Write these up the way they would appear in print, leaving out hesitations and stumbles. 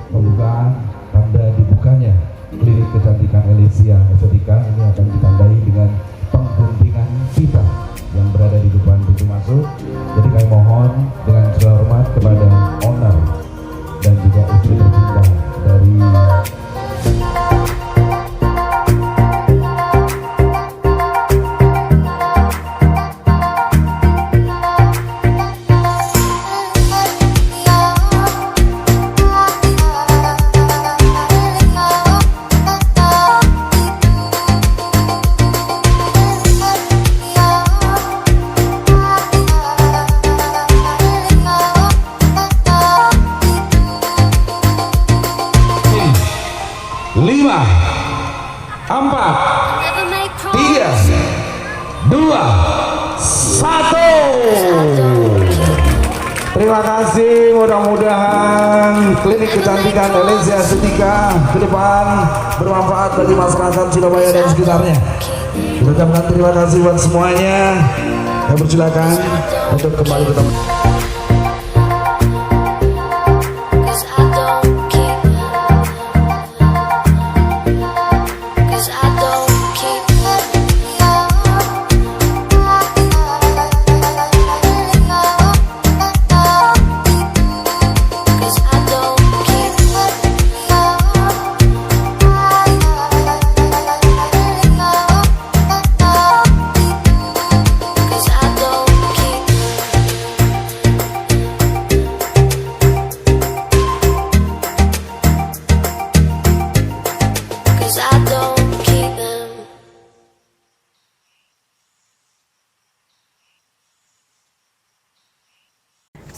pembukaan tanda dibukanya klinik kecantikan Elysia Estetika ini akan ditandai dengan pengguntingan pita yang berada di depan pintu masuk. Jadi kami mohon dengan segala hormat kepada owner dan juga istri tercinta dari lima, empat, tiga, dua, satu. Terima kasih, mudah-mudahan klinik kecantikan Elysia Estetika ke depan bermanfaat bagi masyarakat Surabaya dan sekitarnya. Kita ucapkan terima kasih buat semuanya. Saya persilakan untuk kembali ke tempat.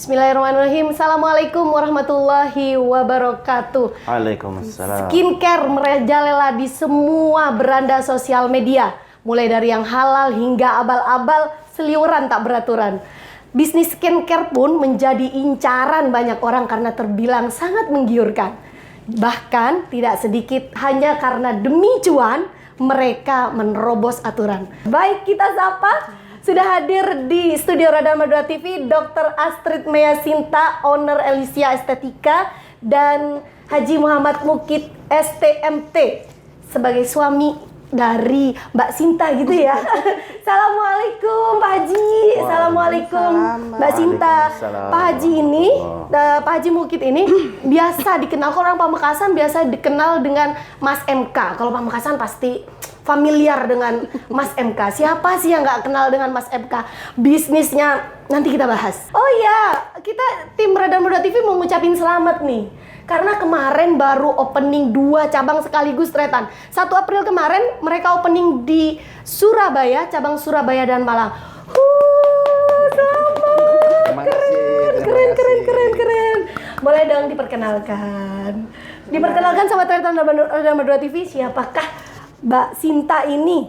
Bismillahirrahmanirrahim. Assalamualaikum warahmatullahi wabarakatuh. Waalaikumsalam. Skincare merajalela di semua beranda sosial media, mulai dari yang halal hingga abal-abal seliweran tak beraturan. Bisnis skincare pun menjadi incaran banyak orang karena terbilang sangat menggiurkan. Bahkan tidak sedikit hanya karena demi cuan mereka menerobos aturan. Baik, kita sapa. Sudah hadir di studio Radar Madura TV Dr. Astrid Mea Sinta, owner Elysia Estetika, dan Haji Muhammad Mukid STMT sebagai suami dari Mbak Sinta gitu ya. Assalamualaikum Pak Haji. Assalamualaikum Mbak Sinta. Pak Haji ini, Pak Haji Mukid ini biasa dikenal, orang Pamekasan biasa dikenal dengan Mas MK. Kalau Pamekasan pasti familiar dengan Mas MK. Siapa sih yang nggak kenal dengan Mas MK? Bisnisnya nanti kita bahas. Oh iya, kita tim Radar Madura TV mau ngucapin selamat nih. Karena kemarin baru opening 2 cabang sekaligus Tretan. 1 April kemarin mereka opening di Surabaya, cabang Surabaya dan Malang. Selamat. Keren. Boleh dong diperkenalkan. Diperkenalkan sama Tretan Radar Madura TV, siapakah Mbak Sinta ini?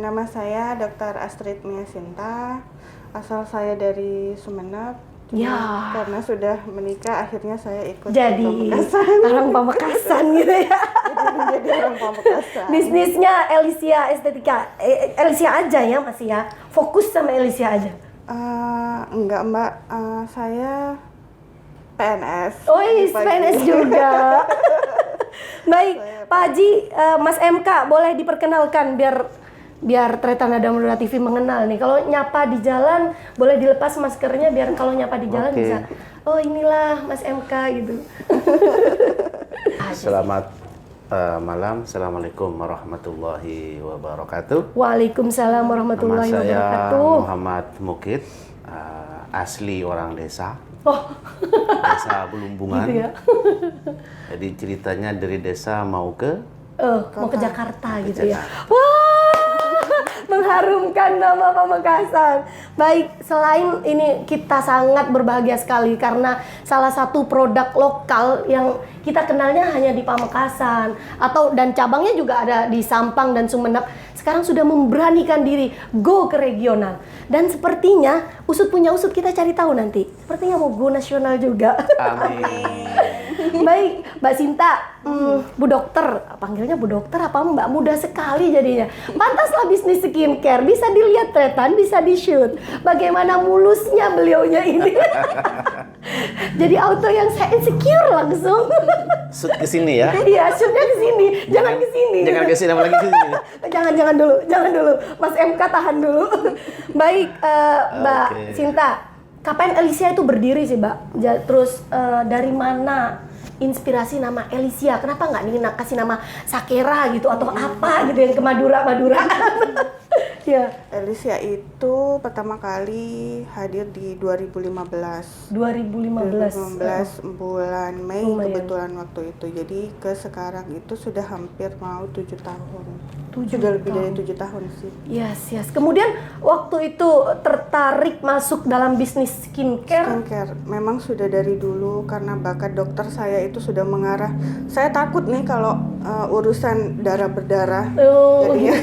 Nama saya Dr. Astrid Mea Sinta. Asal saya dari Sumeneb. Ya. Karena sudah menikah, akhirnya saya ikut jadi orang Pamekasan gitu ya. Jadi orang Pamekasan. Bisnisnya Elysia Estetika, Elysia aja ya masih ya. Fokus sama Elysia aja. Enggak Mbak, saya PNS. Oh PNS juga. Baik, Pak Haji, Mas MK boleh diperkenalkan biar Tretan Radar Madura TV mengenal nih. Kalau nyapa di jalan boleh dilepas maskernya biar kalau nyapa di jalan bisa. Oh inilah Mas MK gitu. Selamat malam. Assalamualaikum warahmatullahi wabarakatuh. Waalaikumsalam warahmatullahi Nama saya wabarakatuh. Muhammad Mukid, asli orang desa. Oh. Desa Belumbungan. Gitu ya. Jadi ceritanya dari desa mau ke Jakarta gitu ya. Wah, mengharumkan nama Pamekasan. Baik, selain ini kita sangat berbahagia sekali karena salah satu produk lokal yang kita kenalnya hanya di Pamekasan dan cabangnya juga ada di Sampang dan Sumeneb. Sekarang sudah memberanikan diri go ke regional. Dan sepertinya usut punya usut, kita cari tahu nanti. Sepertinya mau go nasional juga. Amin. Baik, Mbak Sinta, Bu Dokter, panggilnya Bu Dokter apa Mbak? Muda sekali jadinya. Pantaslah bisnis skincare, bisa dilihat tretan, bisa di-shoot. Bagaimana mulusnya beliaunya ini. Jadi auto yang saya insecure langsung. Shoot ke sini ya. Iya, shootnya ke sini, jangan ke sini. Jangan ke sini, apalagi ke sini. Jangan dulu. Mas MK tahan dulu. Baik, Mbak Oke. Sinta, kapan Elysia itu berdiri sih, Mbak? Terus dari mana inspirasi nama Elysia? Kenapa nggak nih kasih nama Sakera gitu atau apa gitu yang ke Madura-Maduraan? Ya. Elysia itu pertama kali hadir di 2015. 2015 bulan Mei Lumayan. kebetulan waktu itu. Jadi ke sekarang itu sudah hampir mau 7 tahun. 7 Sudah lebih tahun. dari 7 tahun sih. Yes. Kemudian waktu itu tertarik masuk dalam bisnis skincare. Skincare memang sudah dari dulu karena bakat dokter saya itu sudah mengarah. Saya takut nih kalau urusan darah berdarah. Oh. Jadinya,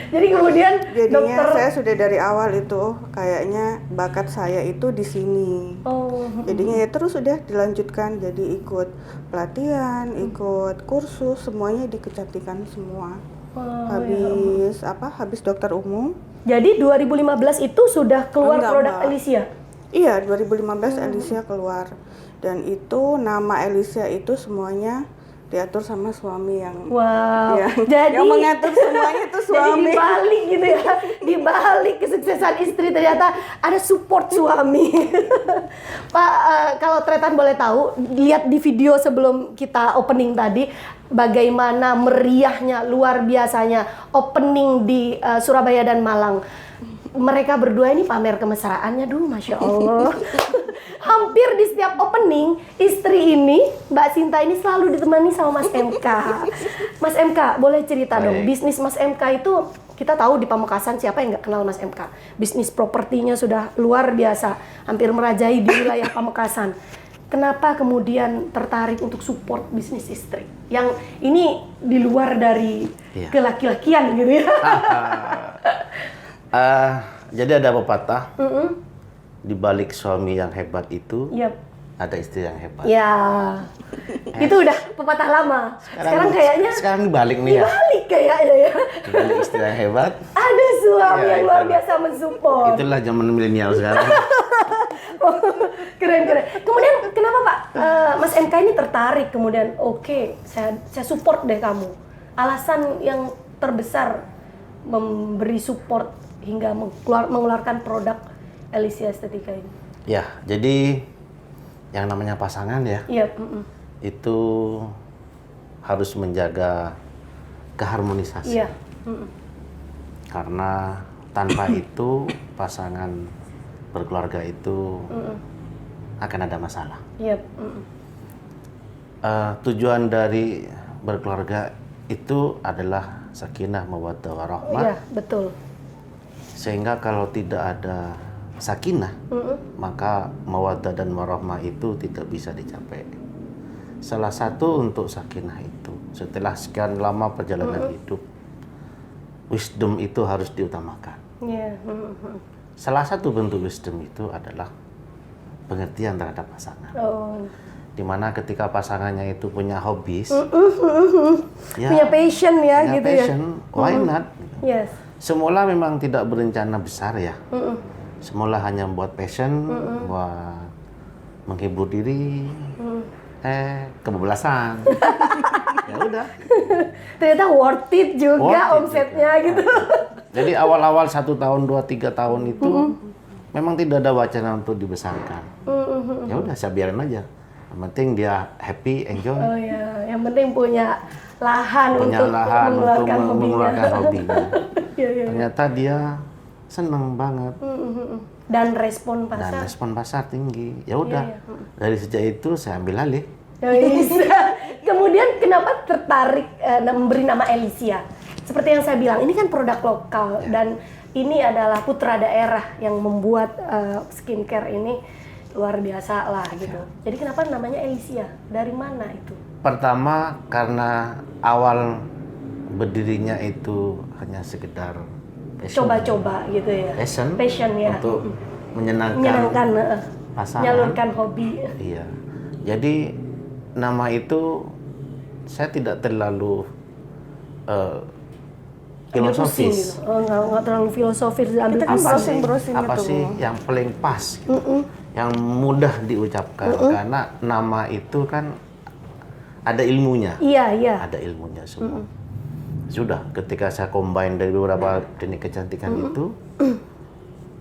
Jadi kemudian jadinya dokter. saya sudah dari awal itu kayaknya bakat saya itu di sini. Oh. Jadinya ya terus sudah dilanjutkan jadi ikut pelatihan, ikut kursus, semuanya di kecantikan semua. Wah, Habis dokter umum. Jadi 2015 itu sudah keluar Enggak, produk Mbak. Elysia. Iya, 2015 Elysia keluar. Dan itu nama Elysia itu semuanya diatur sama suami yang Wow. ya, Jadi yang mengatur semuanya itu Jadi suami. dibalik gitu ya, dibalik kesuksesan istri ternyata ada support suami. Pak, kalau Tretan boleh tahu, lihat di video sebelum kita opening tadi, bagaimana meriahnya, luar biasanya opening di Surabaya dan Malang. Mereka berdua ini pamer kemesraannya, Masya Allah. Hampir di setiap opening, istri ini, Mbak Sinta ini selalu ditemani sama Mas MK. Mas MK, boleh cerita dong, Baik. bisnis Mas MK itu, kita tahu di Pamekasan siapa yang nggak kenal Mas MK. Bisnis propertinya sudah luar biasa, hampir merajai di wilayah Pamekasan. Kenapa kemudian tertarik untuk support bisnis istri? Yang ini di luar dari Iya. kelaki-lakian gitu ya. Jadi ada pepatah, di balik suami yang hebat itu Yap. ada istri yang hebat. Ya, itu udah pepatah lama. Sekarang kayaknya sekarang dibalik nih ya. dibalik kayaknya ya. Di balik istri yang hebat, Ada suami Ya, yang luar itulah. biasa mensupport. itulah zaman milenial sekarang. Keren. Kemudian kenapa Pak Mas MK ini tertarik kemudian oke, saya support deh kamu. Alasan yang terbesar memberi support hingga mengeluarkan produk Elysia Estetika ini. Ya, jadi yang namanya pasangan ya, Iya. itu harus menjaga keharmonisasi. Iya. Karena tanpa itu pasangan berkeluarga itu akan ada masalah. Iya. Tujuan dari berkeluarga itu adalah sakinah mawaddah warahmah. Iya, betul. Sehingga kalau tidak ada sakinah, maka mawaddah dan warahmah itu tidak bisa dicapai. Salah satu untuk sakinah itu, setelah sekian lama perjalanan hidup, wisdom itu harus diutamakan. Iya. Salah satu bentuk wisdom itu adalah pengertian terhadap pasangan. Oh. Dimana ketika pasangannya itu punya hobbies, Punya passion ya punya gitu passion, ya. why not? Yes. Semula memang tidak berencana besar ya. Semula hanya buat passion, buat menghibur diri. Kebablasan. Ya udah. Ternyata worth it juga Worth it omsetnya juga. gitu. Jadi awal-awal 1 tahun, 2, 3 tahun itu memang tidak ada wacana untuk dibesarkan. Ya udah, saya biarin aja. Yang penting dia happy, enjoy. Oh ya, yang penting punya lahan Punya untuk lahan untuk mengeluarkan hobinya. mengeluarkan hobinya. Iya. Ternyata dia seneng banget. Dan respon Dan pasar. respon pasar tinggi. Ya udah. Iya. Dari sejak itu saya ambil alih. Ya, bisa. Kemudian kenapa tertarik memberi nama Elysia? Seperti yang saya bilang, ini kan produk lokal dan ini adalah putra daerah yang membuat skincare ini luar biasa lah gitu. Jadi kenapa namanya Elysia? Dari mana itu? Pertama karena awal berdirinya itu hanya sekedar passion. Coba-coba gitu ya. Passion ya. untuk menyenangkan Menyenangkan, pasangan. menyalurkan hobi. Iya. Jadi nama itu saya tidak terlalu Pusing filosofis. gitu. Oh, nggak terlalu filosofis ambil Kita kan pusing. browsing-browsing Apa gitu, sih Bu. yang paling pas, gitu, yang mudah diucapkan, karena nama itu kan ada ilmunya, Iya. ada ilmunya semua. Sudah, ketika saya combine dari beberapa teknik kecantikan itu,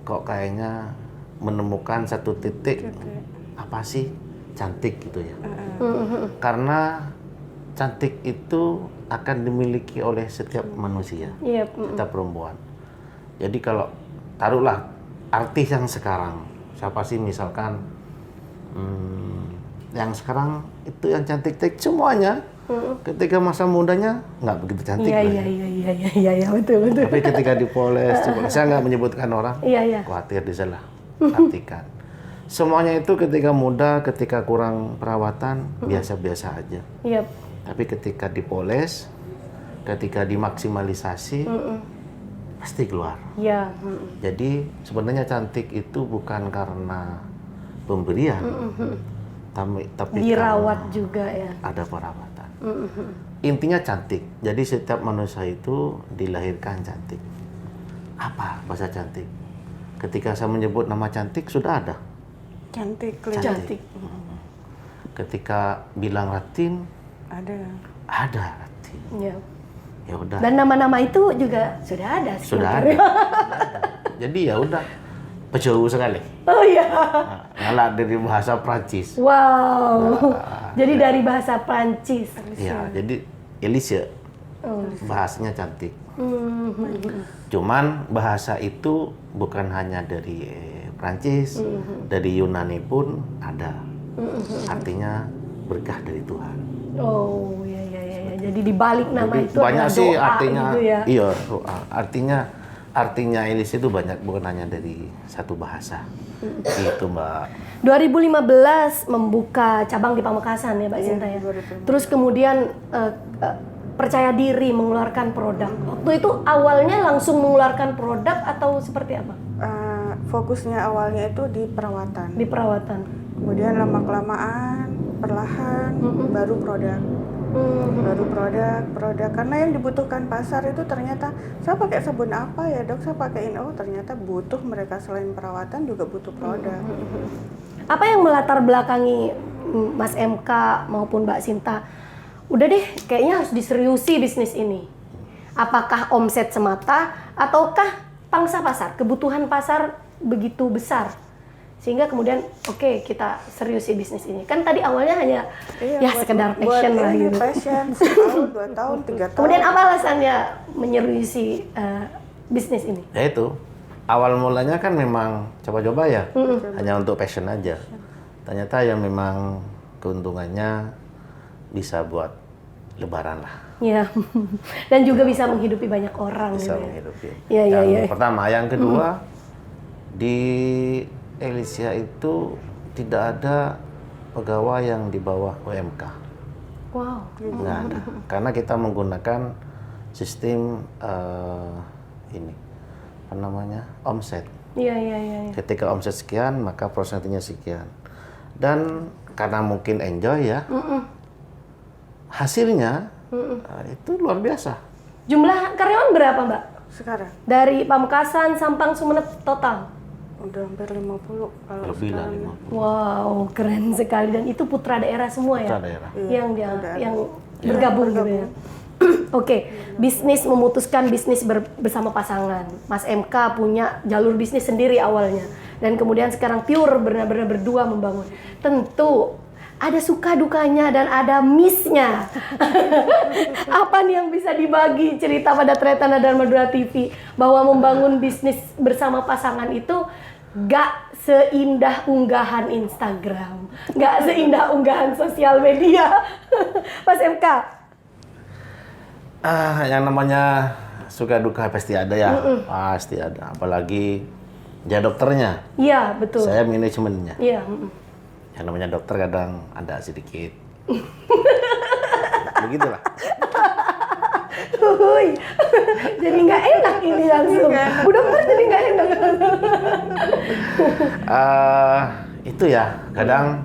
kok kayaknya menemukan satu titik apa sih cantik gitu ya. Karena cantik itu akan dimiliki oleh setiap manusia, Iya. setiap perempuan. Jadi kalau taruhlah artis yang sekarang, siapa sih misalkan yang sekarang itu yang cantik-cantik semuanya, ketika masa mudanya nggak begitu cantik. Iya, betul. Tapi ketika dipoles, saya nggak menyebutkan orang, Iya. khawatir disalah artikan. Semuanya itu ketika muda, ketika kurang perawatan, biasa-biasa aja. Iya. Tapi ketika dipoles, ketika dimaksimalisasi, pasti keluar. Iya. Jadi sebenarnya cantik itu bukan karena pemberian, tapi Dirawat karena juga ya. ada perawatan. Intinya cantik. Jadi setiap manusia itu dilahirkan cantik. Apa bahasa cantik? Ketika saya menyebut nama cantik sudah ada. Cantik, Cantik. Ketika bilang Ratin, ada. Ratin. Iya. Ya udah. Dan nama-nama itu juga sudah ada. Sudah ada. sebenarnya. Sudah ada. Jadi ya udah. Jauh sekali. Oh iya. Ngalah dari bahasa Prancis. Wow. Jadi dari bahasa Prancis. Ya, jadi Elise bahasanya cantik. Cuman bahasa itu bukan hanya dari Prancis, dari Yunani pun ada. Artinya berkah dari Tuhan. Oh iya. Jadi dibalik nama Jadi itu banyak ada sih doa artinya. gitu ya. Iya, doa. Artinya Elise itu banyak, bukan hanya dari satu bahasa. Gitu, Mbak. 2015 membuka cabang di Pamekasan ya Mbak Sinta ya. 2015. Terus kemudian percaya diri mengeluarkan produk. Waktu itu awalnya langsung mengeluarkan produk atau seperti apa? Fokusnya awalnya itu di perawatan. Di perawatan. Kemudian lama-kelamaan, perlahan, baru produk. Baru produk. Karena yang dibutuhkan pasar itu ternyata, saya pakai sabun apa ya dok, saya pakai ini, ternyata butuh mereka selain perawatan juga butuh produk. Apa yang melatar belakangi Mas MK maupun Mbak Sinta? Udah deh, kayaknya harus diseriusi bisnis ini. Apakah omset semata ataukah pangsa pasar, kebutuhan pasar begitu besar sehingga kemudian oke, kita seriusi bisnis ini. Kan tadi awalnya hanya sekedar passion lah gitu. Passion, 1 tahun, 2 tahun, 3 tahun. Kemudian apa alasannya menyeriusi bisnis ini? Ya itu, awal mulanya kan memang coba-coba ya, hanya untuk passion aja. Ternyata yang memang keuntungannya bisa buat lebaran lah. Ya, dan juga bisa menghidupi banyak orang. Bisa gitu ya. menghidupi. Iya. Yang pertama, yang kedua, di Elisia itu tidak ada pegawai yang di bawah UMK. Wow. Nggak ada. Karena kita menggunakan sistem omset. Iya. Ketika omset sekian, maka prosentnya sekian. Dan karena mungkin enjoy ya, hasilnya itu luar biasa. Jumlah karyawan berapa, Mbak? Sekarang Dari Pamekasan, Sampang, Sumeneb total? udah hampir 50 kalau Lebih lah sekarang. 50. Wow, keren sekali, dan itu putra daerah semua ya? Putra daerah. Yang bergabung gitu ya. Oke, bisnis memutuskan bisnis bersama pasangan. Mas MK punya jalur bisnis sendiri awalnya, dan kemudian sekarang pure benar-benar berdua membangun. Tentu ada suka dukanya dan ada miss-nya. Apa nih yang bisa dibagi cerita pada Tretana dan Madura TV bahwa membangun bisnis bersama pasangan itu gak seindah unggahan Instagram, gak seindah unggahan sosial media. Mas MK. Yang namanya suka duka pasti ada ya, pasti ada. Apalagi dia dokternya, Iya, betul. saya manajemennya. Iya. Yang namanya dokter kadang ada sedikit. Begitulah. Uhuy. Jadi nggak enak ini langsung. Bu dokter jadi nggak enak. Itu ya, kadang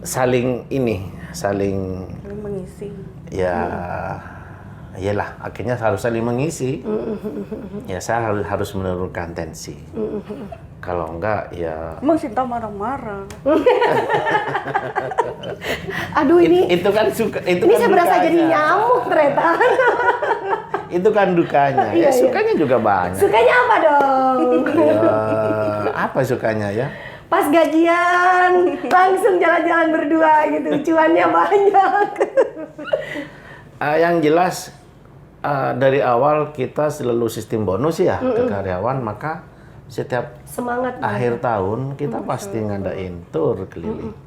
saling mengisi. ya iyalah akhirnya harus saling mengisi. Ya saya harus menurunkan tensi. Kalau enggak ya Emang Sinta marah-marah. Aduh ini itu kan suka itu ini kan saya berasa dukanya. jadi nyamuk ternyata. Itu kan dukanya. Iya, Ya iya. sukanya juga banyak. Sukanya apa dong? Ya, apa sukanya ya? Pas gajian langsung jalan-jalan berdua gitu, cuannya banyak. Yang jelas dari awal kita selalu sistem bonus ya ke karyawan, maka setiap Semangat akhir tahun kita pasti ngadain tour keliling.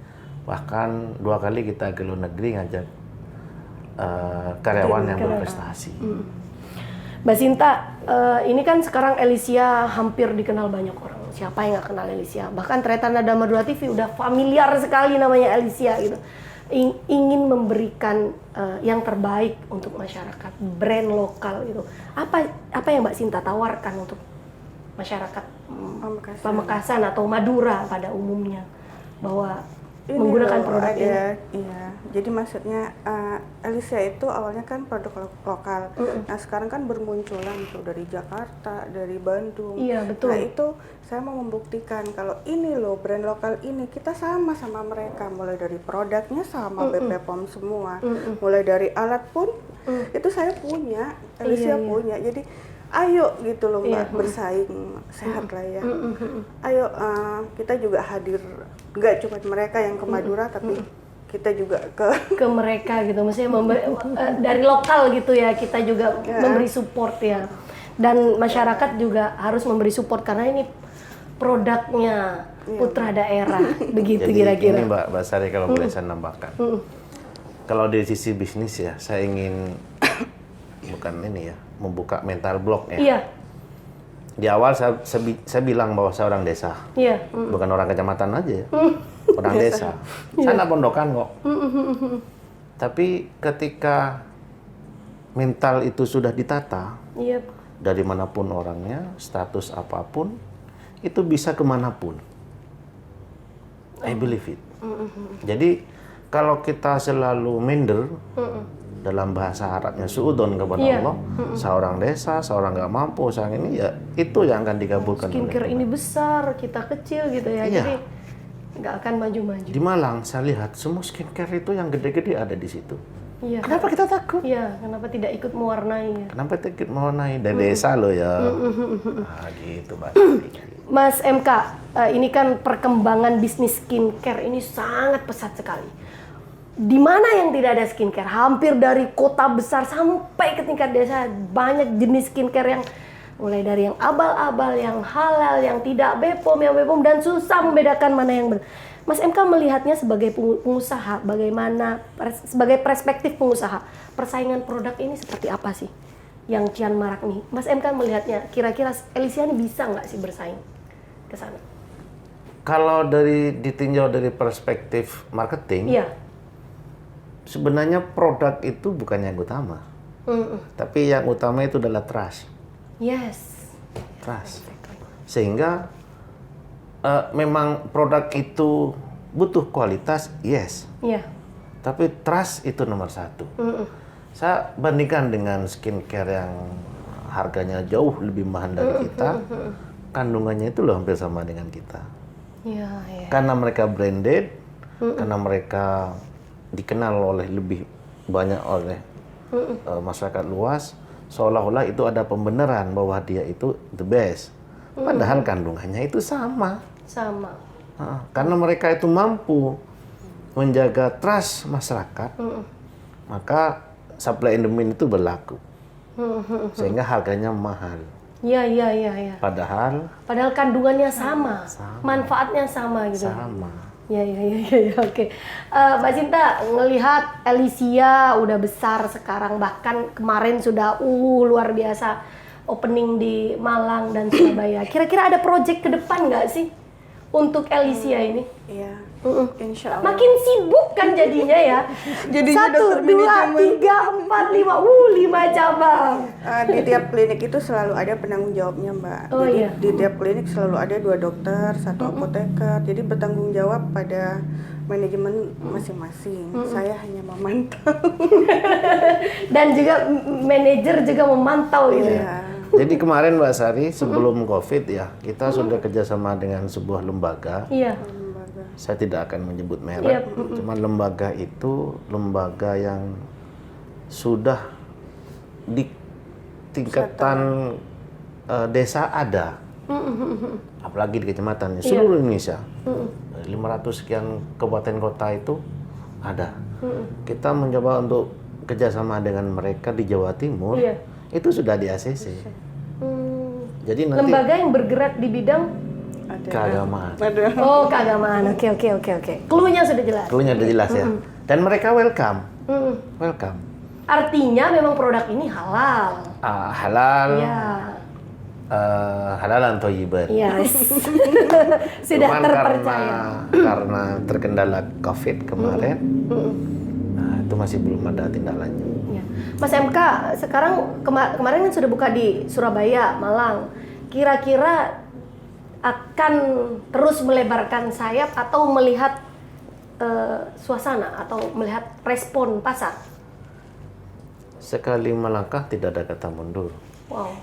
Bahkan 2 kali kita ke luar negeri ngajak karyawan yang berprestasi. Mbak Sinta, ini kan sekarang Elysia hampir dikenal banyak orang. Siapa yang nggak kenal Elysia? Bahkan ternyata Nada Madura TV udah familiar sekali namanya Elysia gitu. Ingin memberikan yang terbaik untuk masyarakat, brand lokal gitu. Apa yang Mbak Sinta tawarkan untuk masyarakat Pamekasan atau Madura pada umumnya, bahwa Ini menggunakan loh, produk ini? Iya, jadi maksudnya Elysia itu awalnya kan produk lokal. Nah sekarang kan bermunculan tuh dari Jakarta, dari Bandung. Iya, betul. Nah itu saya mau membuktikan kalau ini loh brand lokal ini kita sama mereka, mulai dari produknya sama BP POM semua, mulai dari alat pun itu saya punya, Elysia punya. Jadi ayo gitu loh Mbak, bersaing sehat lah ya. Ayo kita juga hadir, nggak cuma mereka yang ke Madura, tapi kita juga ke mereka gitu, maksudnya dari lokal gitu ya, kita juga memberi support ya. Dan masyarakat juga harus memberi support karena ini produknya putra daerah, begitu Jadi kira-kira. ini Mbak Sari kalau boleh saya nambahkan. Kalau dari sisi bisnis ya, saya ingin bukan ini ya, membuka mental block ya. Iya, Di awal saya bilang bahwa saya orang desa, iya. bukan orang kecamatan aja ya, orang desa. Saya anak pondokan kok. Tapi ketika mental itu sudah ditata, Iya. dari manapun orangnya, status apapun, itu bisa kemanapun. I believe it. Jadi kalau kita selalu minder, dalam bahasa Arabnya suudon kepada Allah, seorang desa, seorang nggak mampu, seorang ini ya itu yang akan dikabulkan. Skincare ini besar, kita kecil gitu ya, Iya. jadi nggak akan maju-maju. Di Malang saya lihat semua skincare itu yang gede-gede ada di situ. Iya. Kenapa kita takut? Iya, kenapa tidak ikut mewarnai? Kenapa kita mau naik dari desa loh ya? Nah, gitu Mbak. Mas MK, ini kan perkembangan bisnis skincare ini sangat pesat sekali. Di mana yang tidak ada skincare? Hampir dari kota besar sampai ke tingkat desa, banyak jenis skincare yang mulai dari yang abal-abal, yang halal, yang tidak BPOM, yang BPOM, dan susah membedakan mana yang benar. Mas MK melihatnya sebagai pengusaha, bagaimana sebagai perspektif pengusaha, persaingan produk ini seperti apa sih yang kian marak nih? Mas MK melihatnya, kira-kira Elysia ini bisa nggak sih bersaing ke sana? Kalau ditinjau dari perspektif marketing, Iya. sebenarnya produk itu bukan yang utama. Tapi yang utama itu adalah trust. Yes. Trust. Sehingga memang produk itu butuh kualitas, yes. Iya. Tapi trust itu nomor 1. Saya bandingkan dengan skincare yang harganya jauh lebih mahal dari kita, kandungannya itu loh hampir sama dengan kita. Iya, iya. Karena mereka branded, karena mereka dikenal oleh lebih banyak oleh masyarakat luas, seolah-olah itu ada pembenaran bahwa dia itu the best. Padahal kandungannya itu sama. Sama. Karena mereka itu mampu menjaga trust masyarakat, maka supply and demand itu berlaku. Sehingga harganya mahal. Iya, iya, iya, iya. Padahal Kandungannya sama, manfaatnya sama gitu. sama. Ya, oke. Mbak Sinta, ngelihat Elysia udah besar sekarang, bahkan kemarin sudah luar biasa opening di Malang dan Surabaya. Kira-kira ada project ke depan nggak sih untuk Alicia ini. Iya. Mm-mm. Insya Allah. Makin sibuk kan jadinya ya. Jadinya 1, dokter 2, manajemen. 3, 4, 5, 5 cabang. Di tiap klinik itu selalu ada penanggung jawabnya, Mbak. Oh, Jadi iya. di tiap klinik selalu ada 2 dokter, 1 apoteker. Jadi bertanggung jawab pada manajemen masing-masing. Saya hanya memantau. Dan juga manajer juga memantau gitu. Iya. Jadi kemarin Mbak Sari sebelum COVID ya, kita sudah kerjasama dengan sebuah lembaga. Iya. Saya tidak akan menyebut Iya. merek, cuman lembaga itu lembaga yang sudah di tingkatan desa ada, apalagi di kecamatan seluruh Indonesia. 500 sekian kabupaten kota itu ada. Kita mencoba untuk kerjasama dengan mereka di Jawa Timur, Iya. itu sudah di ACC. Jadi nanti Lembaga yang bergerak di bidang keagamaan. Ada. oh keagamaan. Oke. Cluenya sudah jelas. Cluenya udah jelas ya. Dan mereka welcome. Mm. Welcome. Artinya memang produk ini halal. Halal, Iya. halalan thayyiban. Yes. Sudah Cuman terpercaya. karena terkendala COVID kemarin, itu masih belum ada tindak lanjut. Ya. Mas MK, sekarang kemarin kan sudah buka di Surabaya, Malang. Kira-kira akan terus melebarkan sayap atau melihat suasana atau melihat respon pasar? Sekali melangkah tidak ada kata mundur. Wow.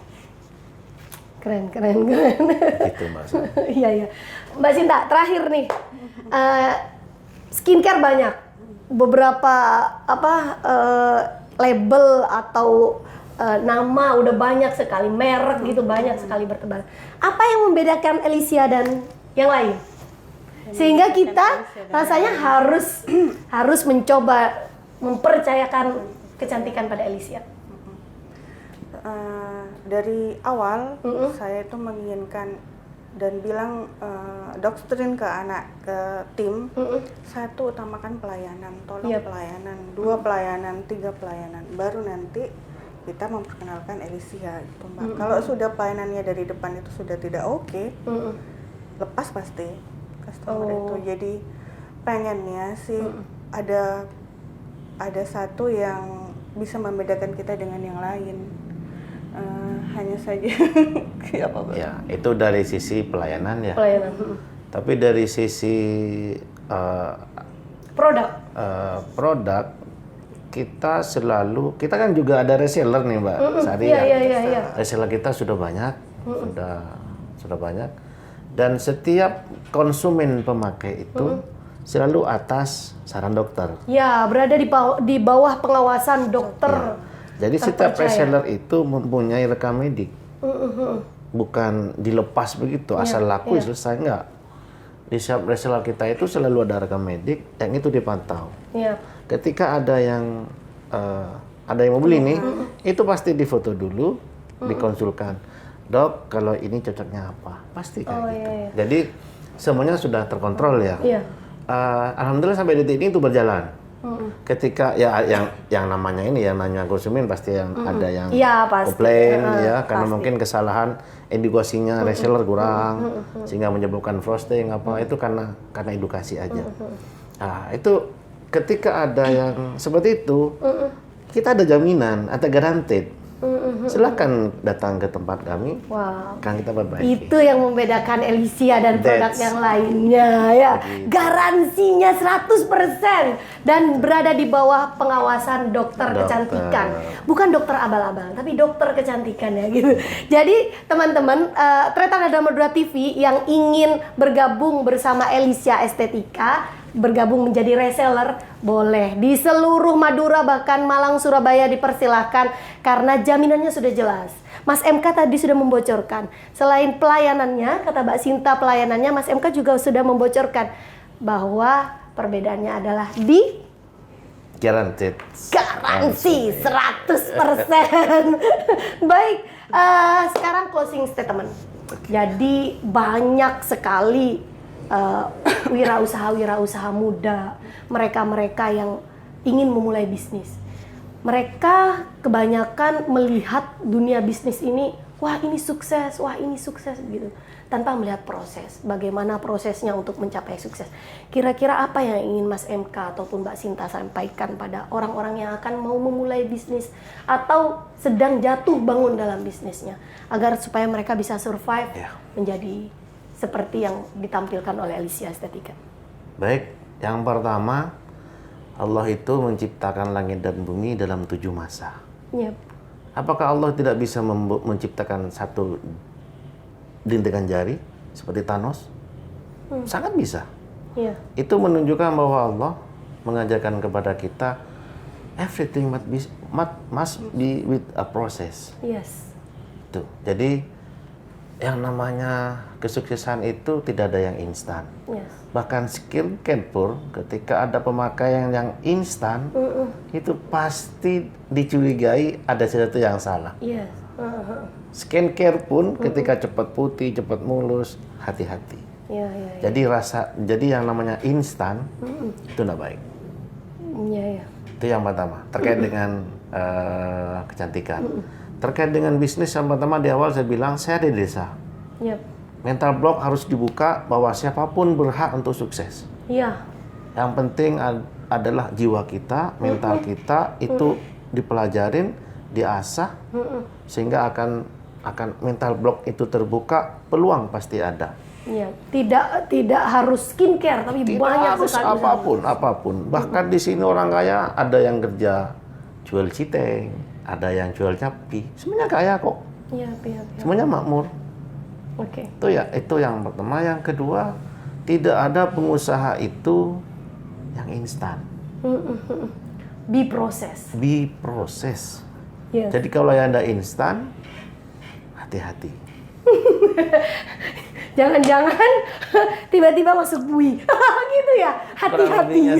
Keren. Gitu Mbak. Iya. Mbak Sinta, terakhir nih. Skincare banyak. Beberapa label atau nama udah banyak sekali, merek gitu banyak sekali bertebaran. Apa yang membedakan Alicia dan yang lain? Sehingga kita rasanya harus mencoba mempercayakan kecantikan pada Alicia. Dari awal saya itu menginginkan dan bilang doktrin ke tim, 1 utamakan pelayanan, tolong Yep. pelayanan, 2 pelayanan, 3 pelayanan, baru nanti kita memperkenalkan Alicia gitu, Mbak. Kalau sudah pelayanannya dari depan itu sudah tidak oke, lepas pasti customer itu. Jadi pengennya sih ada satu yang bisa membedakan kita dengan yang lain. Hanya saja apa Pak? Ya, itu dari sisi pelayanan ya. Pelayanan. Tapi dari sisi produk kita kan juga ada reseller nih Mbak Sari ya. Iya. Reseller kita sudah banyak, sudah banyak. Dan setiap konsumen pemakai itu selalu atas saran dokter. Ya, berada di bawah pengawasan dokter. Jadi setiap terpercaya. reseller itu mempunyai rekam medik. Bukan dilepas begitu asal laku selesai, enggak. Di setiap reseller kita itu selalu ada rekam medik yang itu dipantau. Iya. Ketika ada yang mau beli nih, itu pasti difoto dulu, dikonsulkan. Dok, kalau ini cocoknya apa? Pasti kayak gitu. Iya. Jadi semuanya sudah terkontrol ya. Iya. Alhamdulillah sampai detik ini itu berjalan. Ketika ya yang namanya ini ya namanya konsumen pasti yang ada yang pasti. komplain ya karena Pasti. mungkin kesalahan edukasinya reseller kurang sehingga menyebabkan frosting itu karena edukasi aja. Nah, itu ketika ada yang seperti itu kita ada jaminan, ada guaranteed. Silakan datang ke tempat kami, Wow. kan kita perbaiki. Itu yang membedakan Alicia dan produk That's- yang lainnya ya. Garansinya 100% dan berada di bawah pengawasan dokter kecantikan. Bukan dokter abal-abal, tapi dokter kecantikan ya gitu. Jadi teman-teman, Tretan ada Madura TV yang ingin bergabung bersama Alicia Estetika, bergabung menjadi reseller, boleh di seluruh Madura bahkan Malang, Surabaya dipersilahkan karena jaminannya sudah jelas. Mas MK tadi sudah membocorkan, selain pelayanannya, kata Mbak Sinta pelayanannya, Mas MK juga sudah membocorkan bahwa perbedaannya adalah di Guaranteed. garansi 100%. Baik, sekarang closing statement. Jadi banyak sekali wirausaha muda, mereka-mereka yang ingin memulai bisnis. Mereka kebanyakan melihat dunia bisnis ini, wah ini sukses gitu. tanpa melihat proses. Bagaimana prosesnya untuk mencapai sukses. Kira-kira apa yang ingin Mas MK ataupun Mbak Sinta sampaikan pada orang-orang yang akan mau memulai bisnis atau sedang jatuh bangun dalam bisnisnya, agar supaya mereka bisa survive menjadi seperti yang ditampilkan oleh Alicia Estetika? Baik, yang pertama, Allah itu menciptakan langit dan bumi dalam 7 masa. Yep. Apakah Allah tidak bisa menciptakan satu dengan jari seperti Thanos? Sangat bisa. Yeah. Itu menunjukkan bahwa Allah mengajarkan kepada kita everything must be with a process. Yes. Tuh. Jadi yang namanya kesuksesan itu tidak ada yang instan. Yes. Bahkan skincare pun ketika ada pemakaian yang instan, itu pasti dicurigai ada sesuatu yang salah. Yes. Skincare pun ketika cepat putih, cepat mulus, hati-hati. Ya. Jadi yang namanya instan itu tidak baik. Ya. Itu yang pertama. Terkait dengan kecantikan. Terkait dengan bisnis, yang pertama di awal saya bilang saya di desa. Yep. Mental block harus dibuka bahwa siapapun berhak untuk sukses. Iya. Yang penting adalah jiwa kita, mental kita itu dipelajarin, diasah, sehingga akan mental block itu terbuka, peluang pasti ada. Ya, tidak harus skincare, tapi Tidak banyak harus sekali apapun. Bahkan di sini orang kaya ada yang kerja jual citeng, ada yang jual capi, semuanya kaya kok. Iya. Semuanya makmur. Oke. Itu yang pertama. Yang kedua, tidak ada pengusaha itu yang instan. Diproses. Diproses. Yes. Jadi kalau yang ada instan, hati-hati. Jangan-jangan tiba-tiba masuk bui. Gitu ya. Hati-hati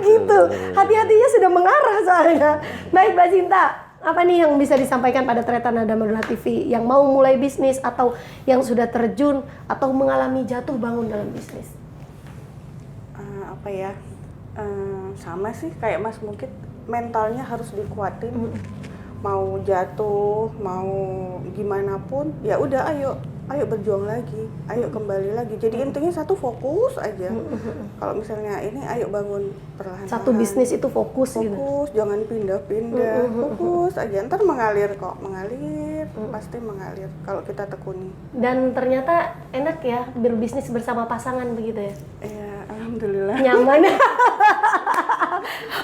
gitu. Hati-hatinya sudah mengarah soalnya. Baik, Mbak Sinta, apa nih yang bisa disampaikan pada Tretanada Madura TV yang mau mulai bisnis atau yang sudah terjun atau mengalami jatuh bangun dalam bisnis? Sama sih kayak Mas, mungkin mentalnya harus dikuatin. Mau jatuh, mau gimana pun, ya udah ayo berjuang lagi, ayo kembali lagi. Jadi intinya satu, fokus aja. Kalau misalnya ini, ayo bangun perlahan-lahan. Satu bisnis itu fokus gitu. Jangan pindah-pindah, fokus aja. Ntar mengalir kok, pasti mengalir kalau kita tekuni. Dan ternyata enak ya berbisnis bersama pasangan begitu ya? Ya, alhamdulillah. Nyaman.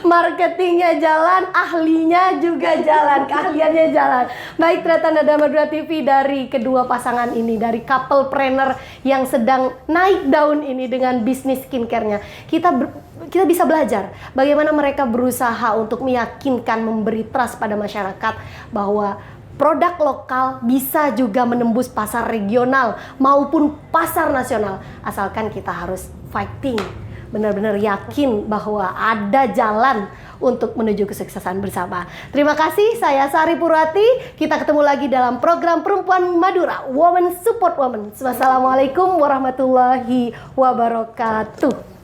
Marketingnya jalan, ahlinya juga jalan, keahliannya jalan. Baik, Tretanada Madura TV, dari kedua pasangan ini, dari couplepreneur yang sedang naik daun ini dengan bisnis skincare-nya, kita bisa belajar bagaimana mereka berusaha untuk meyakinkan, memberi trust pada masyarakat bahwa produk lokal bisa juga menembus pasar regional maupun pasar nasional, asalkan kita harus fighting, benar-benar yakin bahwa ada jalan untuk menuju kesuksesan bersama. Terima kasih, saya Sari Purwati. Kita ketemu lagi dalam program Perempuan Madura, Women Support Women. Wassalamualaikum warahmatullahi wabarakatuh.